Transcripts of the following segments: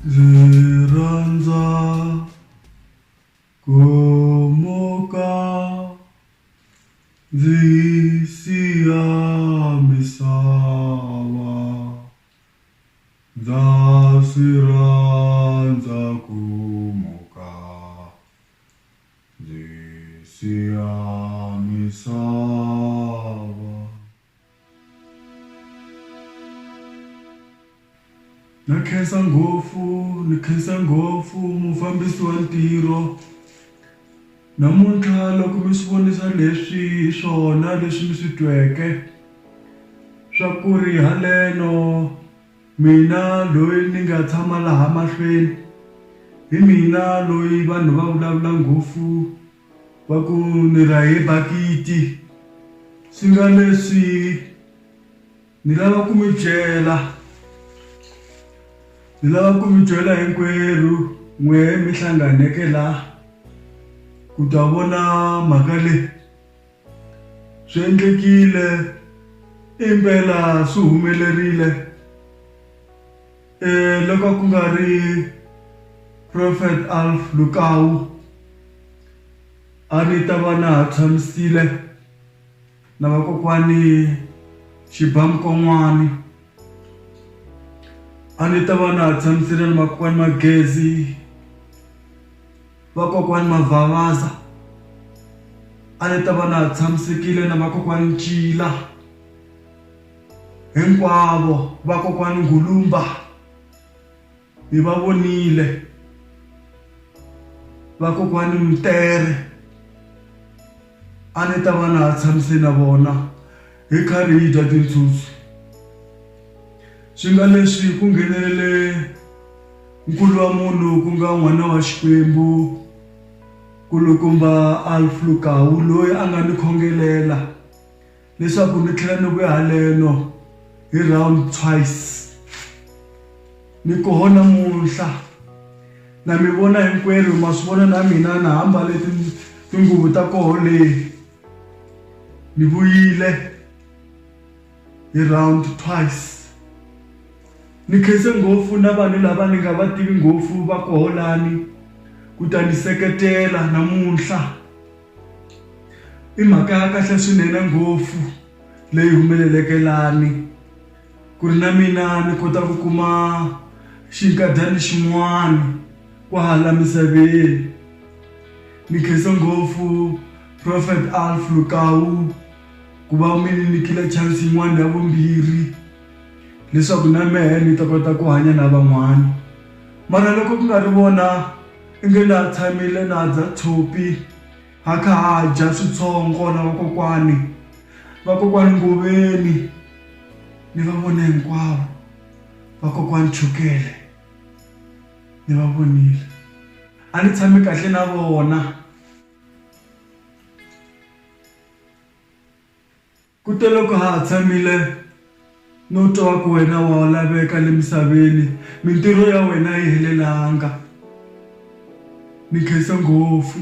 ziranza gomoka zisiya misava zasiranza gomoka zisiya misava. Nakhensa ngopfu mufambisi wa ntirho. Namuntlha loko mi swi vonisa leswi swona leswi mi swi tweke swa ku ri haleno mina loyi ni nga tshama laha mahlweni hi mina loyi vanhu va vulavula ngopfu va ku ni ra hi bakiti. Swi nga leswi ni lava ku mi byela hinkwerhu n'we mi hlanganeke la ku ta vona mhaka leyi. Swi endlekile impela swi humelerile loko ku nga ri Prophet Alf Lukau a ni ta va na ha tshamisile na vakokwani Xibamkon'wani, a ni ta va na ha tshamisile na vakokwani Magezi, vakokwani Mavavaza, a ni ta va na ha tshamisekile na vakokwani Ncila, hinkwavo vakokwani Ngulumba ni va vonile, vakokwani Mtere a ni ta va na ha tshamisile na vona hi karhi hi dya tintsutsu. Swi nga leswi ku nghenelele nkulu wa munhu ku nga n'wana wa Xikwembu kulukumba Alf Lukau loyi a nga ni khongelela leswaku ni tlhela ni vuya haleno hi round twice. Ni koho namuntlha na mi vona hinkwerhu, ma swi vona na mina na hambale tinguvu ta koho leyi ni vuyile hi round twice. Ni khense ngopfu na vanhu lava ni nga va tivi ngopfu va koho lani ku ta ni seketela namuntlha. I mhaka ya kahle swinene ngopfu leyi humeleleke lani ku ri na mina ni kota ku kuma xinkadyana xin'wana kwahala misaveni. Ni khense ngopfu Prophet Alf Lukau ku va mi ni nyikile chance yin'wana ya vumbirhi leswaku na mehe ni ta kota ku hanya na van'wana. Mara loko ku nga ri vona i nge na tshamile na dza tshopi ha kha ha dya switsongo na vakokwani Ngobeni ni va vone hinkwavo, vakokwani Chukele ni va vonile. A ni tshami kahle na vona. Ku te loko ha tshamile no twa ku wena wa laveka le misaveni, mintirho ya wena yi helelanga. Ni khensa ngopfu.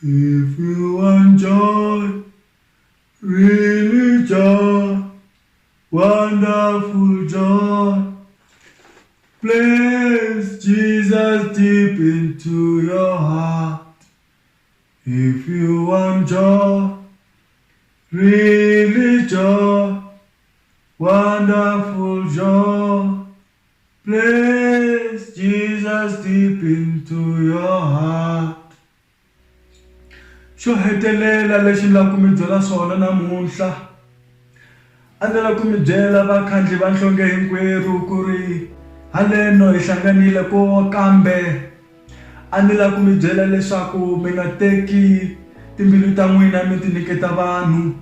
If you want joy, really joy, wonderful joy, place Jesus deep into your heart. If you want joy, really joy, wonderful joy, place Jesus deep into your heart. Xo hetelela lexi la ku mi byela swona namuntlha, a ni la ku mi byela vakhandli va nhlonge hinkwerhu ku ri haleno hi hlanganile ko kambe. A ni la ku mi byela leswaku mi nga teki timbilu ta n'wina mi ti nyiketa vanhu,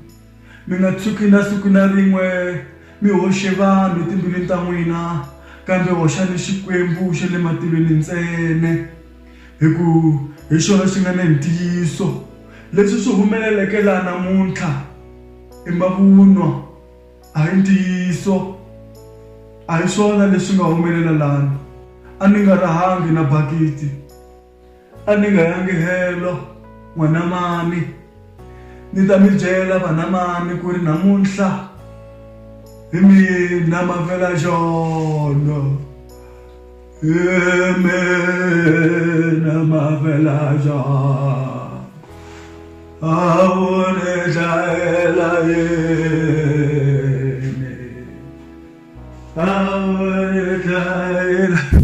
mi nga tshuki na siku na rin'we mi hoxe vanhu timbilwini ta n'wina, kambe hoxani Xikwembu xa le matilweni ntsene, hi xona xi nga na ntiyiso. Leswi swi humeleleke laha namuntlha i mavunwa, a hi ntiyiso, a hi swona leswi nga humelela lana. a ni nga rahangi na bakiti, a ni nga yangi helo n'wana mami. Ni ta mi byela vana mami ku ri namuntlha hi mina Mavelajono, hi mina Mavelajono, a wu ni dlayela yini, a wu ni dlayela